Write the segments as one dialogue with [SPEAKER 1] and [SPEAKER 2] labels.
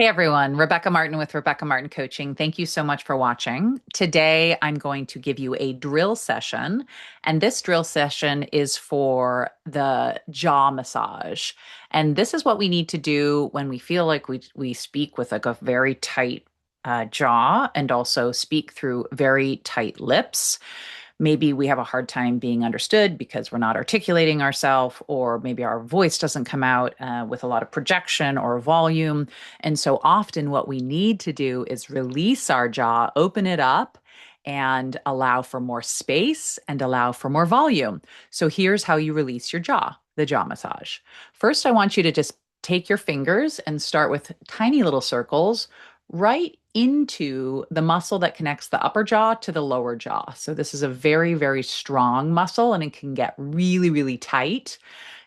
[SPEAKER 1] Hey everyone, Rebecca Martin with Rebecca Martin Coaching. Thank you so much for watching. Today I'm going to give you a drill session, and this drill session is for the jaw massage. And this is what we need to do when we feel like we speak with like a very tight jaw and also speak through very tight lips. Maybe we have a hard time being understood because we're not articulating ourselves, or maybe our voice doesn't come out with a lot of projection or volume. And so often, what we need to do is release our jaw, open it up, and allow for more space and allow for more volume. So here's how you release your jaw, the jaw massage. First, I want you to just take your fingers and start with tiny little circles right into the muscle that connects the upper jaw to the lower jaw. So this is a very, very strong muscle and it can get really, really tight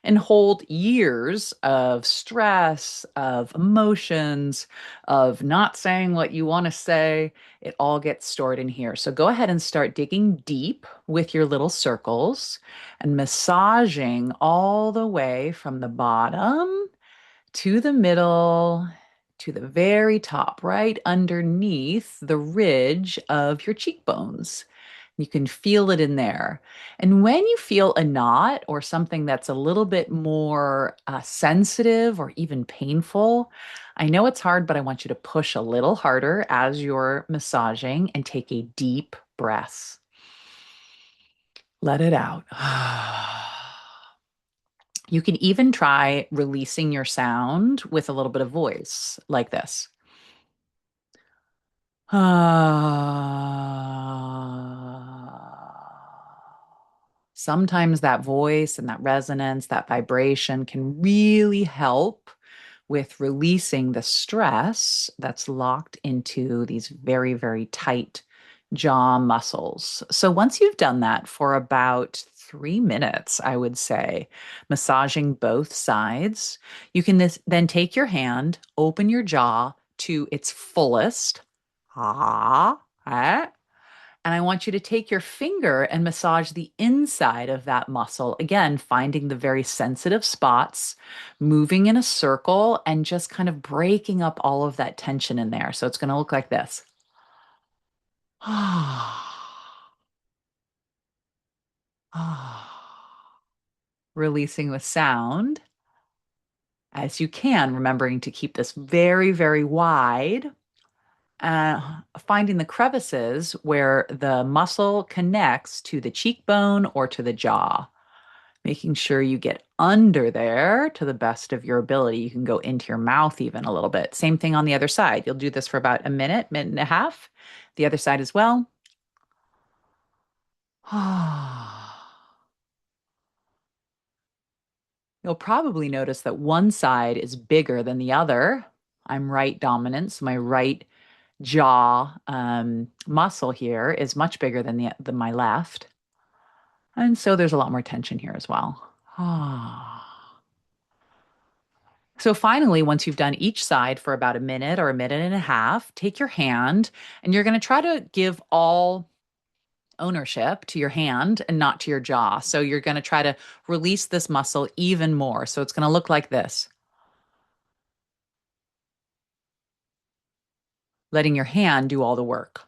[SPEAKER 1] and hold years of stress, of emotions, of not saying what you want to say. It all gets stored in here. So go ahead and start digging deep with your little circles and massaging all the way from the bottom to the middle, to the very top, right underneath the ridge of your cheekbones. You can feel it in there. And when you feel a knot or something that's a little bit more sensitive or even painful, I know it's hard, but I want you to push a little harder as you're massaging and take a deep breath. Let it out. You can even try releasing your sound with a little bit of voice like this. Sometimes that voice and that resonance, that vibration can really help with releasing the stress that's locked into these very, very tight jaw muscles. So once you've done that for about 3 minutes, I would say, massaging both sides, you can then take your hand, open your jaw to its fullest. Ah, ah. And I want you to take your finger and massage the inside of that muscle. Again, finding the very sensitive spots, moving in a circle, and just kind of breaking up all of that tension in there. So it's going to look like this. Releasing with sound as you can, remembering to keep this very, very wide. Finding the crevices where the muscle connects to the cheekbone or to the jaw, making sure you get under there to the best of your ability. You can go into your mouth even a little bit. Same thing on the other side. You'll do this for about a minute, minute and a half. The other side as well. You'll probably notice that one side is bigger than the other. I'm right dominant, so my right jaw muscle here is much bigger than than my left. And so there's a lot more tension here as well. So finally, once you've done each side for about a minute or a minute and a half, take your hand and you're going to try to give all ownership to your hand and not to your jaw. So you're going to try to release this muscle even more. So it's going to look like this, letting your hand do all the work.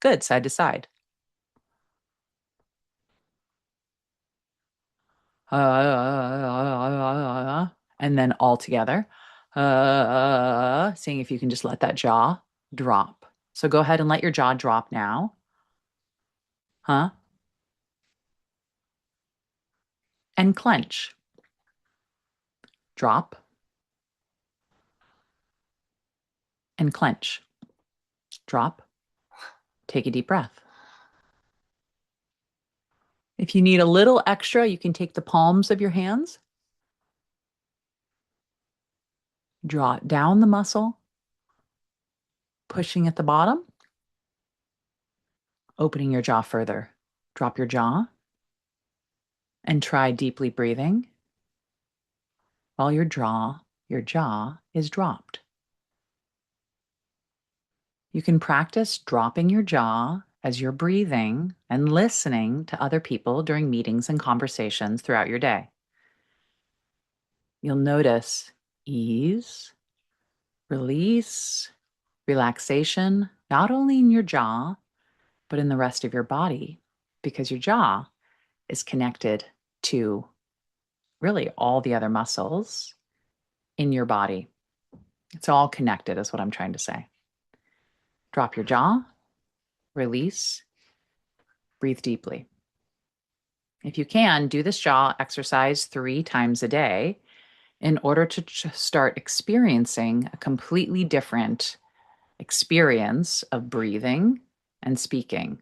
[SPEAKER 1] Good, side to side. And then all together. Seeing if you can just let that jaw drop. So go ahead and let your jaw drop now. Huh? And clench. Drop and clench. Drop. Take a deep breath. If you need a little extra, you can take the palms of your hands, draw it down the muscle, pushing at the bottom, opening your jaw further. Drop your jaw and try deeply breathing while your jaw is dropped. You can practice dropping your jaw as you're breathing and listening to other people during meetings and conversations throughout your day. You'll notice ease, release, relaxation, not only in your jaw, but in the rest of your body, because your jaw is connected to really all the other muscles in your body. It's all connected, is what I'm trying to say. Drop your jaw, release, breathe deeply. If you can, do this jaw exercise 3 times a day in order to start experiencing a completely different experience of breathing and speaking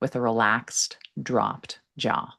[SPEAKER 1] with a relaxed, dropped jaw.